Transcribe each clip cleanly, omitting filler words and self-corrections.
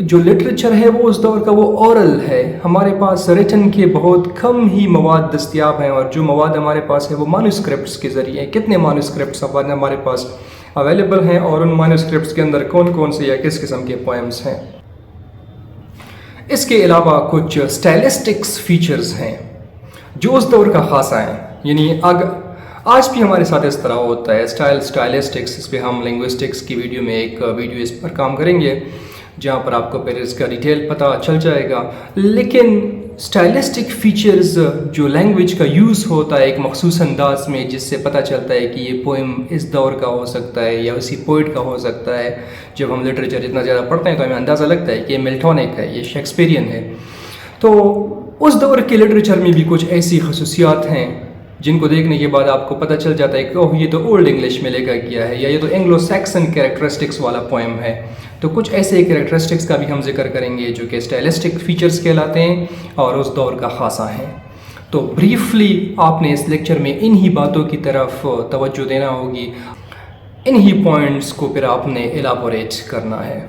جو لٹریچر ہے وہ اس دور کا وہ اورل ہے. ہمارے پاس ریٹن کے بہت کم ہی مواد دستیاب ہیں، اور جو مواد ہمارے پاس ہے وہ مانوسکرپٹس کے ذریعے. کتنے مانوسکرپٹس ہمارے پاس اویلیبل ہیں، اور ان مانوسکرپٹس کے اندر کون کون سے یا کس قسم کے پوئمز ہیں. اس کے علاوہ کچھ اسٹائلسٹکس فیچرز ہیں جو اس دور کا خاصہ ہیں. یعنی آج بھی ہمارے ساتھ اس طرح ہوتا ہے. اسٹائلسٹکس، اس پہ ہم لنگوسٹکس کی ویڈیو میں ایک ویڈیو اس پر کام کریں گے جہاں پر آپ کو پھر اس کا ڈیٹیل پتہ چل جائے گا. لیکن اسٹائلسٹک فیچرز جو لینگویج کا یوز ہوتا ہے ایک مخصوص انداز میں، جس سے پتہ چلتا ہے کہ یہ پوئم اس دور کا ہو سکتا ہے یا اسی پوئٹ کا ہو سکتا ہے. جب ہم لٹریچر اتنا زیادہ پڑھتے ہیں تو ہمیں اندازہ لگتا ہے کہ یہ ملٹونک ہے، یہ شیکسپیرین ہے. تو اس دور کے لٹریچر میں بھی کچھ ایسی خصوصیات ہیں جن کو دیکھنے کے بعد آپ کو پتہ چل جاتا ہے کہ اوہ یہ تو اولڈ انگلش میں لکھا گیا ہے، یا یہ تو اینگلو سیکسن کیریکٹرسٹکس والا پوئم ہے. تو کچھ ایسے کیریکٹرسٹکس کا بھی ہم ذکر کریں گے جو کہ اسٹائلسٹک فیچرز کہلاتے ہیں اور اس دور کا خاصہ ہیں. تو بریفلی آپ نے اس لیکچر میں انہی باتوں کی طرف توجہ دینا ہوگی، انہی پوائنٹس کو پھر آپ نے ایلابوریٹ کرنا ہے.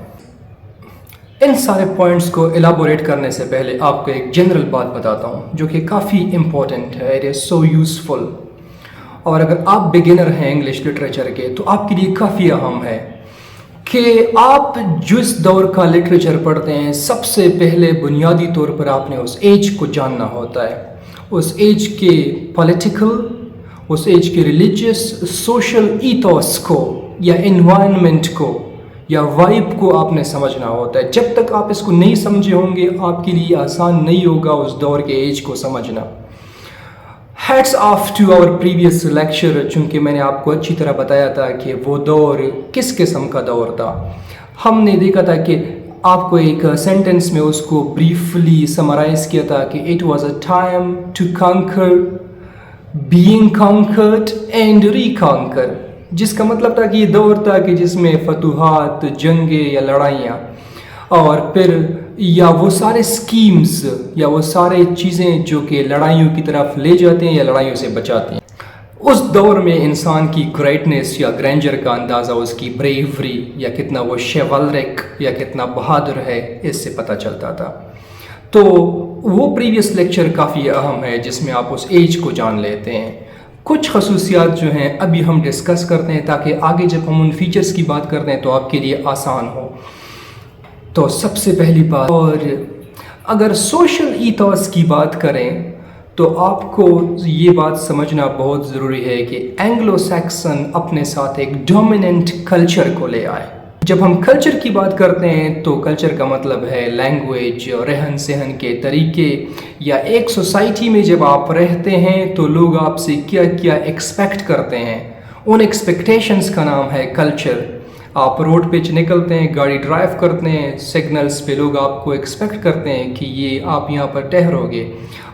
ان سارے پوائنٹس کو ایلابوریٹ کرنے سے پہلے آپ کو ایک جنرل بات بتاتا ہوں جو کہ کافی امپورٹنٹ ہے. اٹ از سو یوزفل، اور اگر آپ بگنر ہیں انگلش لٹریچر کے تو آپ کے لیے کافی اہم ہے کہ آپ جس دور کا لٹریچر پڑھتے ہیں سب سے پہلے بنیادی طور پر آپ نے اس ایج کو جاننا ہوتا ہے. اس ایج کے پولیٹیکل، اس ایج کے ریلیجیس، سوشل ایتھوس کو یا انوائرمنٹ کو یا وائب کو آپ نے سمجھنا ہوتا ہے. جب تک آپ اس کو نہیں سمجھے ہوں گے آپ کے لیے آسان نہیں ہوگا اس دور کے ایج کو سمجھنا. Hats off to our previous lecture, چونکہ میں نے آپ کو اچھی طرح بتایا تھا کہ وہ دور کس قسم کا دور تھا. ہم نے دیکھا تھا کہ آپ کو ایک سینٹنس میں اس کو بریفلی سمرائز کیا تھا کہ it was a time to conquer, being conquered and reconquer, جس کا مطلب تھا کہ یہ دور تھا کہ جس میں فتوحات، جنگیں یا لڑائیاں، اور پھر یا وہ سارے سکیمز یا وہ سارے چیزیں جو کہ لڑائیوں کی طرف لے جاتے ہیں یا لڑائیوں سے بچاتے ہیں. اس دور میں انسان کی گریٹنس یا گرینجر کا اندازہ اس کی بریوری یا کتنا وہ شیولرک یا کتنا بہادر ہے اس سے پتہ چلتا تھا. تو وہ پریویس لیکچر کافی اہم ہے جس میں آپ اس ایج کو جان لیتے ہیں. کچھ خصوصیات جو ہیں ابھی ہم ڈسکس کرتے ہیں تاکہ آگے جب ہم ان فیچرز کی بات کرتے ہیں تو آپ کے لیے آسان ہو. تو سب سے پہلی بات، اور اگر سوشل ایتھوس کی بات کریں تو آپ کو یہ بات سمجھنا بہت ضروری ہے کہ اینگلو سیکسن اپنے ساتھ ایک ڈومیننٹ کلچر کو لے آئے. جب ہم کلچر کی بات کرتے ہیں تو کلچر کا مطلب ہے لینگویج، رہن سہن کے طریقے، یا ایک سوسائٹی میں جب آپ رہتے ہیں تو لوگ آپ سے کیا کیا ایکسپیکٹ کرتے ہیں، ان ایکسپیکٹیشنز کا نام ہے کلچر. آپ روڈ پہ نکلتے ہیں، گاڑی ڈرائیو کرتے ہیں، سگنلز پہ لوگ آپ کو ایکسپیکٹ کرتے ہیں کہ یہ آپ یہاں پر ٹھہرو گے.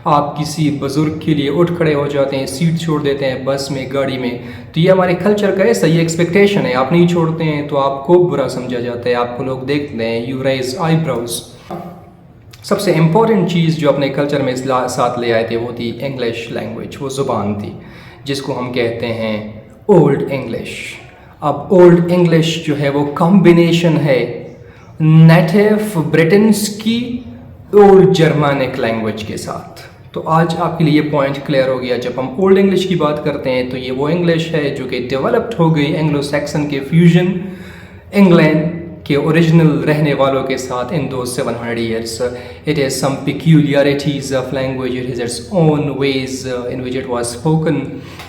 آپ کسی بزرگ کے لیے اٹھ کھڑے ہو جاتے ہیں، سیٹ چھوڑ دیتے ہیں بس میں، گاڑی میں. تو یہ ہمارے کلچر کا ایسا یہ ایکسپیکٹیشن ہے. آپ نہیں چھوڑتے ہیں تو آپ کو برا سمجھا جاتا ہے، آپ کو لوگ دیکھتے ہیں، یو ریز آئی براؤز. سب سے امپورٹنٹ چیز جو اپنے کلچر میں ساتھ لے آئے تھے وہ تھی انگلش لینگویج، وہ زبان تھی جس کو ہم کہتے ہیں اولڈ انگلش. اب اولڈ انگلش جو ہے وہ کمبینیشن ہے نیٹو برٹنس کی اولڈ جرمینک لینگویج کے ساتھ. تو آج آپ کے لیے یہ پوائنٹ کلیئر ہو گیا. جب ہم اولڈ انگلش کی بات کرتے ہیں تو یہ وہ انگلش ہے جو کہ ڈیولپڈ ہو گئی اینگلو سیکسن کے فیوژن، انگلینڈ کے اوریجنل رہنے والوں کے ساتھ ان those 700 years. It has some peculiarities of language. It has its own ways in which it was spoken.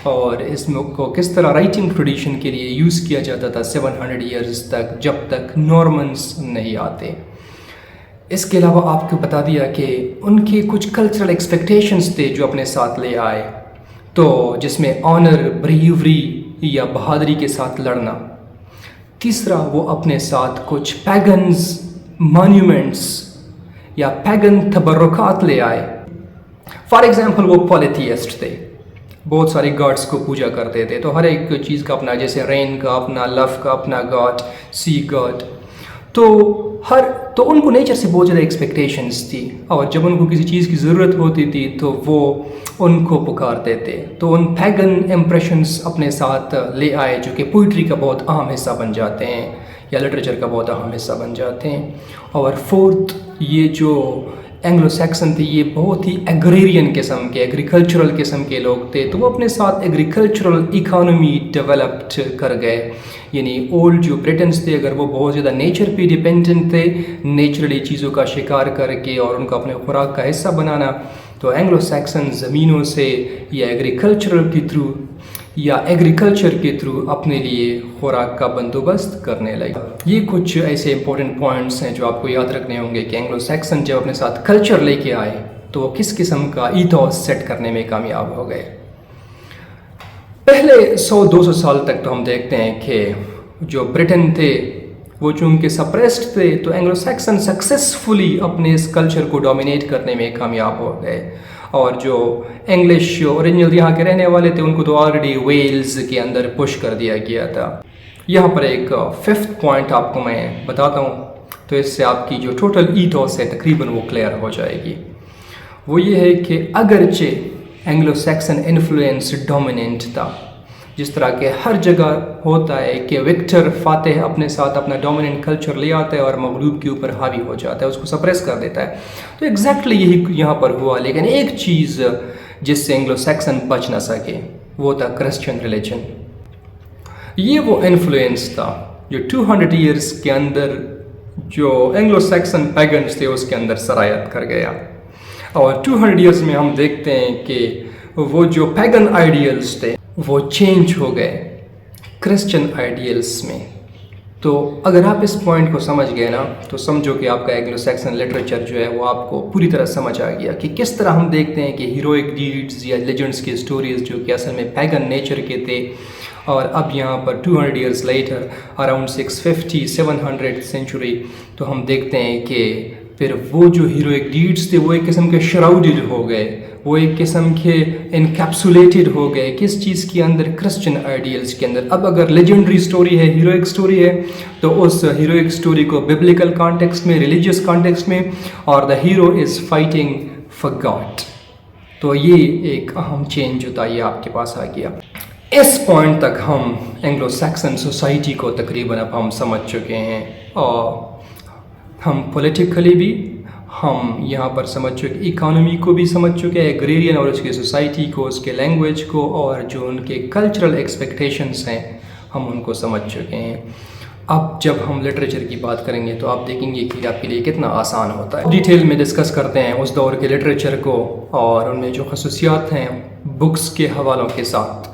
اور اس کو کس طرح رائٹنگ ٹریڈیشن کے لیے یوز کیا جاتا تھا 700 years تک، جب تک نارمنز نہیں آتے. اس کے علاوہ آپ کو بتا دیا کہ ان کے کچھ کلچرل ایکسپیکٹیشنز تھے جو اپنے ساتھ لے آئے، تو جس میں آنر، بریوری یا بہادری کے ساتھ لڑنا. تیسرا، وہ اپنے ساتھ کچھ پیگنز مانیومنٹس یا پیگن تبرکات لے آئے. فار ایگزامپل وہ پولیتھیسٹ تھے، بہت سارے گاڈس کو پوجا کرتے تھے. تو ہر ایک چیز کا اپنا، جیسے رین کا اپنا، لو کا اپنا گاڈ، سی گاڈ. تو ان کو نیچر سے بہت زیادہ ایکسپیکٹیشنز تھی، اور جب ان کو کسی چیز کی ضرورت ہوتی تھی تو وہ ان کو پکارتے تھے. تو ان پیگن امپریشنز اپنے ساتھ لے آئے جو کہ پوئٹری کا بہت اہم حصہ بن جاتے ہیں. یا لٹریچر کا بہت اہم حصہ بن جاتے ہیں. اور فورتھ، یہ جو اینگلو سیکسن تھے یہ بہت ہی ایگریرین قسم کے، ایگریکلچرل قسم کے لوگ تھے، تو وہ اپنے ساتھ ایگریکلچرل اکانومی ڈیولپڈ کر گئے. یعنی اولڈ جو برٹنس تھے اگر وہ بہت زیادہ نیچر پہ ڈیپینڈنٹ تھے، نیچرلی چیزوں کا شکار کر کے اور ان کو اپنے خوراک کا حصہ بنانا، تو اینگلو سیکسن زمینوں سے یا ایگریکلچر کے تھرو اپنے لیے خوراک کا بندوبست کرنے لگے. یہ کچھ ایسے امپورٹنٹ پوائنٹس ہیں جو آپ کو یاد رکھنے ہوں گے کہ اینگلو سیکسن جب اپنے ساتھ کلچر لے کے آئے تو وہ کس قسم کا ایتھوس سیٹ کرنے میں کامیاب ہو گئے. پہلے 100-200 سال تک تو ہم دیکھتے ہیں کہ جو برٹن تھے وہ چونکہ سپریسڈ تھے، تو اینگلو سیکسن سکسیسفلی اپنے اس کلچر کو ڈومینیٹ کرنے میں کامیاب ہو گئے. اور جو انگلش اوریجنل یہاں کے رہنے والے تھے ان کو تو آلریڈی ویلز کے اندر پش کر دیا گیا تھا. یہاں پر ایک 5th پوائنٹ آپ کو میں بتاتا ہوں، تو اس سے آپ کی جو ٹوٹل ایتھوس ہے تقریباً وہ کلیئر ہو جائے گی. وہ یہ ہے کہ اگرچہ اینگلو سیکسن انفلوئنس ڈومیننٹ تھا، جس طرح کہ ہر جگہ ہوتا ہے کہ وکٹر فاتح اپنے ساتھ اپنا ڈومیننٹ کلچر لے آتا ہے اور مغلوب کے اوپر حاوی ہو جاتا ہے، اس کو سپریس کر دیتا ہے. تو ایگزیکٹلی یہی یہاں پر ہوا. لیکن ایک چیز جس سے اینگلو سیکسن بچ نہ سکے وہ تھا کرسچن ریلیجن. یہ وہ انفلوئنس تھا جو 200 ایئرس کے اندر جو اینگلو سیکسن پیگنس تھے اس کے اندر سرایت کر گیا. اور 200 ایئرس میں ہم دیکھتے ہیں کہ وہ جو پیگن آئیڈیلز تھے وہ چینج ہو گئے کرسچن آئیڈیلز میں. تو اگر آپ اس پوائنٹ کو سمجھ گئے نا تو سمجھو کہ آپ کا اینگلو سیکسن لٹریچر جو ہے وہ آپ کو پوری طرح سمجھ آ گیا کہ کس طرح ہم دیکھتے ہیں کہ ہیروئک ڈیڈز یا لیجنڈس کی سٹوریز جو کہ اصل میں پیگن نیچر کے تھے، اور اب یہاں پر 200 ایئرس لیٹر اراؤنڈ 650-700 سینچری تو ہم دیکھتے ہیں کہ پھر وہ جو ہیروئک ڈیڈز تھے وہ ایک قسم کے شراؤڈڈ ہو گئے، وہ ایک قسم کے انکیپسولیٹڈ ہو گئے کس چیز کے اندر؟ کرسچن آئیڈیلز کے اندر. اب اگر لیجنڈری سٹوری ہے، ہیروئک سٹوری ہے، تو اس ہیروئک سٹوری کو ببلیکل کانٹیکسٹ میں، ریلیجیس کانٹیکسٹ میں، اور the hero is fighting for God. تو یہ ایک اہم چینج جو تھا یہ آپ کے پاس آ گیا. اس پوائنٹ تک ہم اینگلو سیکسن سوسائٹی کو تقریباً اب ہم سمجھ چکے ہیں، اور ہم پولیٹیکلی بھی ہم یہاں پر سمجھ چکے، اکانومی کو بھی سمجھ چکے ہیں، ایگریرین اور اس کی سوسائٹی کو، اس کے لینگویج کو، اور جو ان کے کلچرل ایکسپیکٹیشنس ہیں ہم ان کو سمجھ چکے ہیں. اب جب ہم لٹریچر کی بات کریں گے تو آپ دیکھیں گے کہ آپ کے لیے کتنا آسان ہوتا ہے. ڈیٹیل میں ڈسکس کرتے ہیں اس دور کے لٹریچر کو اور ان میں جو خصوصیات ہیں بکس کے حوالوں کے ساتھ.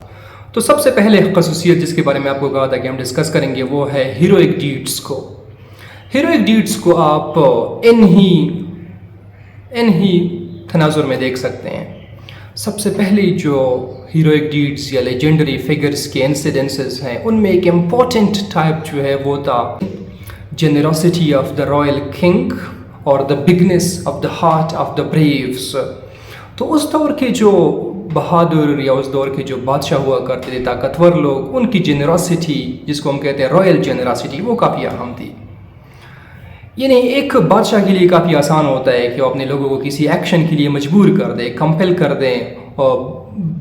تو سب سے پہلے خصوصیت جس کے بارے میں آپ کو کہا تھا کہ ہم ڈسکس کریں گے وہ ہے ہیروئک ڈیڈس کو. ہیروئک ڈیڈس کو آپ انہی تناظر میں دیکھ سکتے ہیں. سب سے پہلی جو ہیروئک ڈیڈز یا لیجنڈری فگرز کے انسیڈنسز ہیں ان میں ایک امپورٹنٹ ٹائپ جو ہے وہ تھا generosity of the royal king اور the bigness of the heart of the braves. تو اس دور کے جو بہادر یا اس دور کے جو بادشاہ ہوا کرتے تھے، طاقتور لوگ، ان کی جنراسٹی جس کو ہم کہتے ہیں رائل جنراسٹی وہ کافی اہم تھی. یعنی ایک بادشاہ کے لیے کافی آسان ہوتا ہے کہ وہ اپنے لوگوں کو کسی ایکشن کے لیے مجبور کر دے، کمپل کر دیں اور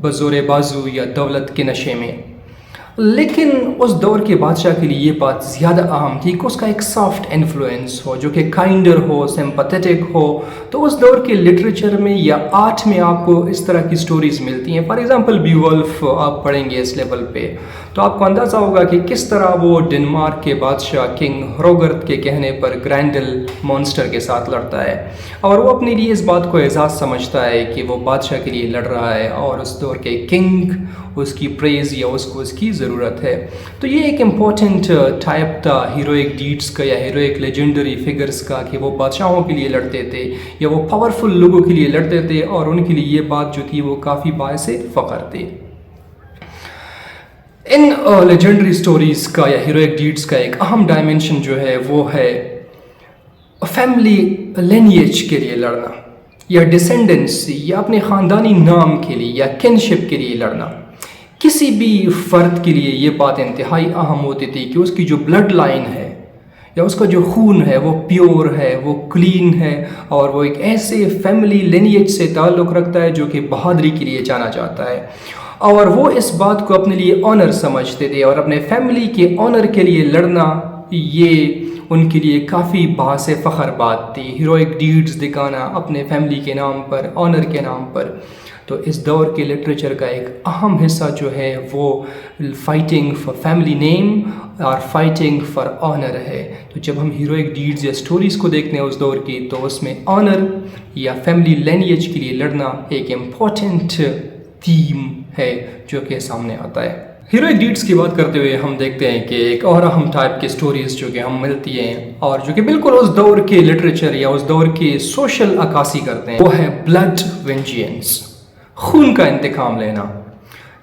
بزور بازو یا دولت کے نشے میں. لیکن اس دور کے بادشاہ کے لیے یہ بات زیادہ اہم تھی کہ اس کا ایک سافٹ انفلوئنس ہو جو کہ کائنڈر ہو، سمپتھیٹک ہو. تو اس دور کے لٹریچر میں یا آرٹ میں آپ کو اس طرح کی سٹوریز ملتی ہیں. فار ایگزامپل بیولف آپ پڑھیں گے اس لیول پہ تو آپ کو اندازہ ہوگا کہ کس طرح وہ ڈنمارک کے بادشاہ کنگ ہروگرت کے کہنے پر گرینڈل مانسٹر کے ساتھ لڑتا ہے، اور وہ اپنے لیے اس بات کو اعزاز سمجھتا ہے کہ وہ بادشاہ کے لیے لڑ رہا ہے اور اس دور کے کنگ اس کی پریز یا اس کو اس کی ضرورت ہے. تو یہ ایک امپورٹنٹ ٹائپ تھا ہیروئک ڈیڈس کا یا ہیروئک لیجنڈری فگرز کا کہ وہ بادشاہوں کے لیے لڑتے تھے یا وہ پاورفل لوگوں کے لیے لڑتے تھے، اور ان کے لیے یہ بات جو تھی وہ کافی باعث فخر تھی. ان لیجنڈری سٹوریز کا یا ہیروئک ڈیڈس کا ایک اہم ڈائمنشن جو ہے وہ ہے فیملی لینیج کے لیے لڑنا یا ڈسینڈنسی یا اپنے خاندانی نام کے لیے یا کنشپ کے لیے لڑنا. کسی بھی فرد کے لیے یہ بات انتہائی اہم ہوتی تھی کہ اس کی جو بلڈ لائن ہے یا اس کا جو خون ہے وہ پیور ہے، وہ کلین ہے، اور وہ ایک ایسے فیملی لینیج سے تعلق رکھتا ہے جو کہ بہادری کے لیے جانا جاتا ہے. اور وہ اس بات کو اپنے لیے آنر سمجھتے تھے اور اپنے فیملی کے آنر کے لیے لڑنا یہ ان کے لیے کافی باعث فخر بات تھی، ہیروئک ڈیڈز دکھانا اپنے فیملی کے نام پر، آنر کے نام پر۔ تو اس دور کے لٹریچر کا ایک اہم حصہ جو ہے وہ فائٹنگ فار فیملی نیم اور فائٹنگ فار آنر ہے۔ تو جب ہم ہیروئک ڈیڈز یا سٹوریز کو دیکھتے ہیں اس دور کی، تو اس میں آنر یا فیملی لینیج کے لیے لڑنا ایک امپورٹنٹ تھیم ہے جو کہ سامنے آتا ہے۔ ہیروئک ڈیڈز کی بات کرتے ہوئے ہم دیکھتے ہیں کہ ایک اور اہم ٹائپ کے سٹوریز جو کہ ہم ملتی ہیں اور جو کہ بالکل اس دور کے لٹریچر یا اس دور کے سوشل عکاسی کرتے ہیں، وہ ہے بلڈ وینجینس، خون کا انتقام لینا۔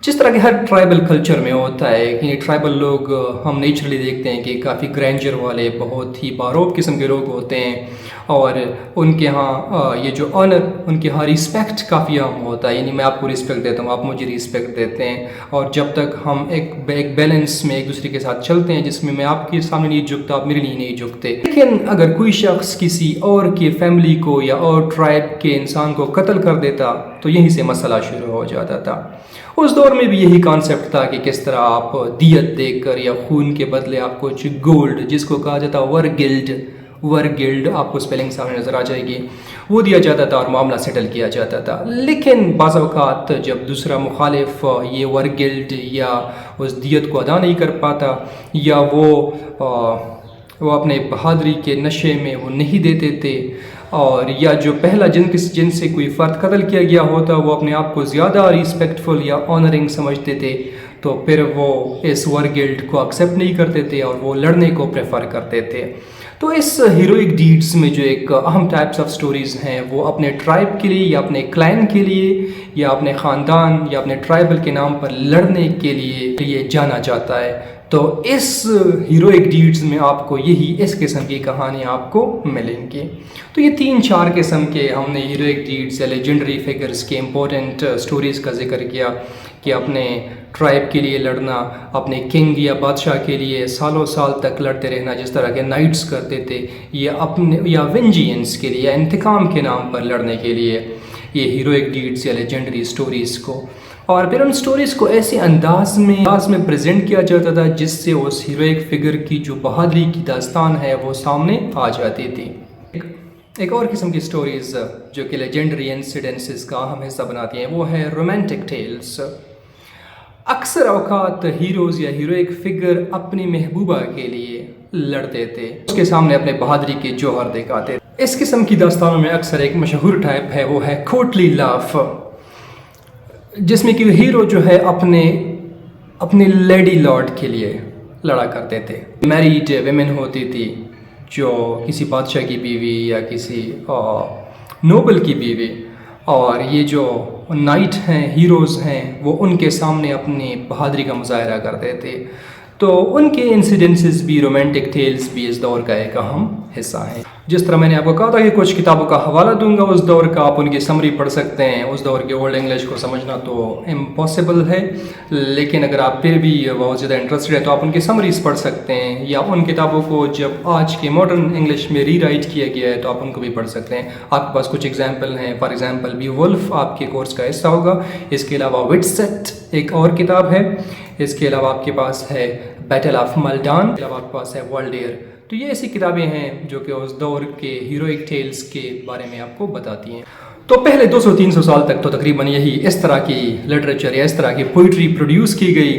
جس طرح کہ ہر ٹرائبل کلچر میں ہوتا ہے کہ ٹرائبل لوگ ہم نیچرلی دیکھتے ہیں کہ کافی گرینجر والے، بہت ہی باروب قسم کے لوگ ہوتے ہیں، اور ان کے ہاں یہ جو آنر، ان کے ہاں ریسپیکٹ کافی عام ہوتا ہے، یعنی میں آپ کو ریسپیکٹ دیتا ہوں، آپ مجھے ریسپیکٹ دیتے ہیں، اور جب تک ہم ایک بیلنس میں ایک دوسرے کے ساتھ چلتے ہیں جس میں آپ کے سامنے نہیں جھکتا، آپ میرے لیے نہیں جھکتے۔ لیکن اگر کوئی شخص کسی اور کے فیملی کو یا اور ٹرائب کے انسان کو قتل کر دیتا تو یہیں سے مسئلہ شروع ہو جاتا تھا۔ اس دور میں بھی یہی کانسیپٹ تھا کہ کس طرح آپ دیت دے کر یا خون کے بدلے آپ کو گولڈ، جس کو کہا جاتا ورگلڈ، آپ کو اسپیلنگ سامنے نظر آ جائے گی، وہ دیا جاتا تھا اور معاملہ سیٹل کیا جاتا تھا۔ لیکن بعض اوقات جب دوسرا مخالف یہ ورگلڈ یا اس دیت کو ادا نہیں کر پاتا، یا وہ اپنے بہادری کے نشے میں وہ نہیں دیتے تھے، اور یا جو پہلا جن سے کوئی فرد قتل کیا گیا ہوتا وہ اپنے آپ کو زیادہ ریسپیکٹفل یا آنرنگ سمجھتے تھے، تو پھر وہ اس ورگلڈ کو ایکسیپٹ نہیں کرتے تھے اور وہ لڑنے کو پریفر کرتے تھے۔ تو اس ہیروئک ڈیڈز میں جو ایک اہم ٹائپس آف سٹوریز ہیں وہ اپنے ٹرائب کے لیے یا اپنے کلین کے لیے یا اپنے خاندان یا اپنے ٹرائبل کے نام پر لڑنے کے لیے جانا جاتا ہے۔ تو اس ہیروئک ڈیڈز میں آپ کو اس قسم کی کہانیاں آپ کو ملیں گی۔ تو یہ 3-4 قسم کے ہم نے ہیروئک ڈیڈز یا لیجنڈری فگرز کے امپورٹنٹ سٹوریز کا ذکر کیا کہ اپنے ٹرائب کے لیے لڑنا، اپنے کنگ یا بادشاہ کے لیے سالوں سال تک لڑتے رہنا جس طرح کے نائٹس کرتے تھے، یا وینجینس کے لیے یا انتقام کے نام پر لڑنے کے لیے یہ ہیروئک ڈیڈز یا لیجنڈری سٹوریز کو، اور پھر ان سٹوریز کو ایسے انداز میں پریزنٹ کیا جاتا تھا جس سے اس ہیروئک فگر کی جو بہادری کی داستان ہے وہ سامنے آ جاتی تھی۔ ایک اور قسم کی سٹوریز جو کہ لیجنڈری انسیڈنسز کا اہم حصہ بناتی ہیں وہ ہے رومانٹک ٹیلز۔ اکثر اوقات ہیروز یا ہیروئک فگر اپنی محبوبہ کے لیے لڑتے تھے، اس کے سامنے اپنے بہادری کے جوہر دکھاتے تھے۔ اس قسم کی داستانوں میں اکثر ایک مشہور ٹائپ ہے، وہ ہے کوٹلی لاف، جس میں کہ ہیرو جو ہے اپنے لیڈی لارڈ کے لیے لڑا کرتے تھے۔ میریڈ ویمن ہوتی تھی جو کسی بادشاہ کی بیوی یا کسی نوبل کی بیوی، اور یہ جو نائٹ ہیں، ہیروز ہیں، وہ ان کے سامنے اپنی بہادری کا مظاہرہ کرتے تھے۔ تو ان کے انسیڈنسز بھی، رومانٹک ٹیلز بھی اس دور کا ایک اہم حصہ ہیں۔ جس طرح میں نے آپ کو کہا تھا کہ کچھ کتابوں کا حوالہ دوں گا اس دور کا، آپ ان کی سمری پڑھ سکتے ہیں۔ اس دور کے اولڈ انگلش کو سمجھنا تو امپاسبل ہے، لیکن اگر آپ پھر بھی بہت زیادہ انٹرسٹڈ ہیں تو آپ ان کی سمریز پڑھ سکتے ہیں، یا ان کتابوں کو جب آج کے ماڈرن انگلش میں ری رائٹ کیا گیا ہے تو آپ ان کو بھی پڑھ سکتے ہیں۔ آپ کے پاس کچھ ایگزامپل ہیں، فار ایگزامپل بی ولف آپ کے کورس کا حصہ ہوگا۔ اس کے علاوہ وٹسٹ ایک اور کتاب ہے، اس کے علاوہ آپ کے پاس ہے بیٹل آف ملڈان، اس کے علاوہ آپ کے پاس ہے والڈیئر۔ تو یہ ایسی کتابیں ہیں جو کہ اس دور کے ہیروئک ٹیلز کے بارے میں آپ کو بتاتی ہیں۔ تو پہلے 200-300 سال تک تو تقریباً اس طرح کی لٹریچر یا اس طرح کی پوئٹری پروڈیوس کی گئی۔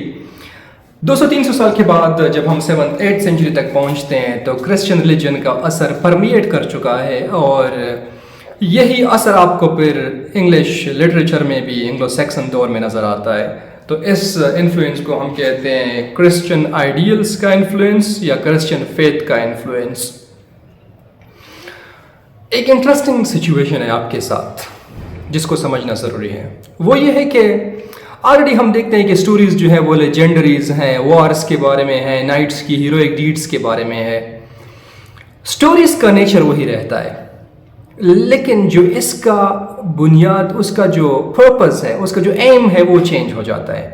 200-300 سال کے بعد جب ہم 7th-8th سینچری تک پہنچتے ہیں تو کرسچن ریلیجن کا اثر پرمیٹ کر چکا ہے، اور یہی اثر آپ کو پھر انگلش لٹریچر میں بھی اینگلو سیکسن دور میں نظر آتا ہے۔ تو اس انفلوئنس کو ہم کہتے ہیں کرسچن آئیڈیلز کا انفلوئنس یا کرسچن فیتھ کا انفلوئنس۔ ایک انٹرسٹنگ سچویشن ہے آپ کے ساتھ جس کو سمجھنا ضروری ہے، وہ یہ ہے کہ آلریڈی ہم دیکھتے ہیں کہ سٹوریز جو ہے وہ لیجنڈریز ہیں، وارز کے بارے میں ہیں، نائٹس کی ہیروئک ڈیڈز کے بارے میں ہے۔ سٹوریز کا نیچر وہی رہتا ہے، لیکن جو اس کا بنیاد، اس کا جو پرپس ہے، اس کا جو ایم ہے وہ چینج ہو جاتا ہے۔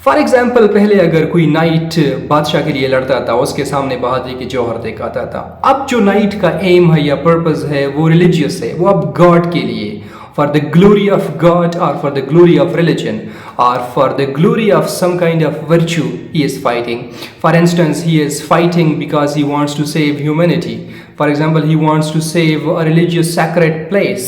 فار ایگزامپل پہلے اگر کوئی نائٹ بادشاہ کے لیے لڑتا تھا، اس کے سامنے بہادری کے جوہر دکھاتا تھا۔ اب جو نائٹ کا ایم ہے یا پرپس ہے وہ ریلیجیس ہے، وہ اب گاڈ کے لیے، for the glory of God or for the glory of religion or for the glory of some kind of virtue he is fighting. For instance, he is fighting because he wants to save humanity. For example, he wants to save a religious sacred place.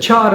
4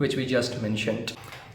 which we just mentioned।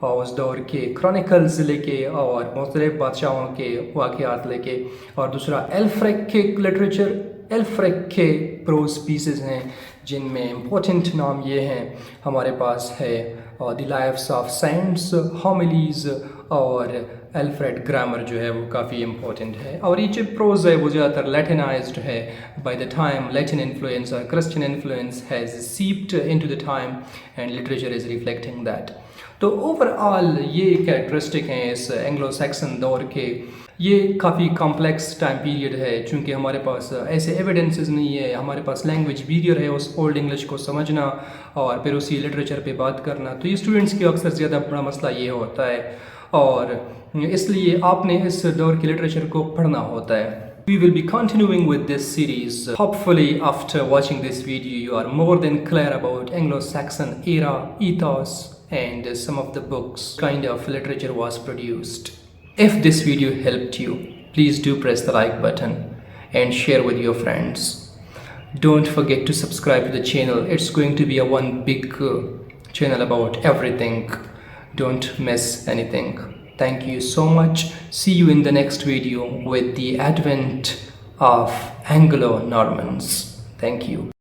اور اس دور کے chronicles لے کے اور مختلف بادشاہوں کے واقعات لے کے، اور دوسرا ایلفریک کے لٹریچر، ایلفریک کے پروز پیسز ہیں جن میں امپورٹنٹ نام یہ ہیں، ہمارے پاس ہے دی لائفس آف سینٹس، ہوملیز، اور الفریڈ گرامر جو ہے وہ کافی امپورٹنٹ ہے. اور یہ جو پروز ہے وہ زیادہ تر لیٹنائزڈ ہے. By the time Latin influence اور Christian influence has seeped into the time and literature is reflecting that. تو اوور آل یہ کیریکٹرسٹک ہیں اس اینگلو سیکسن دور کے. یہ کافی کمپلیکس ٹائم پیریڈ ہے چونکہ ہمارے پاس ایسے ایویڈنسز نہیں ہے، ہمارے پاس لینگویج بیریئر ہے اس اولڈ انگلش کو سمجھنا اور پھر اسی لٹریچر پہ بات کرنا. تو یہ اسٹوڈنٹس کے اکثر زیادہ بڑا مسئلہ یہ ہوتا ہے، اور اس لیے آپ نے اس دور کے لٹریچر کو پڑھنا ہوتا ہے. We will be continuing with this series. Hopefully after watching this video you are more than clear about Anglo-Saxon era, ethos, and some of the books kind of literature was produced. If this video helped you, please do press the like button and share with your friends. Don't forget to subscribe to the channel. It's going to be a one big channel about everything. Don't miss anything. Thank you so much. See you in the next video with the advent of Anglo-Normans. Thank you.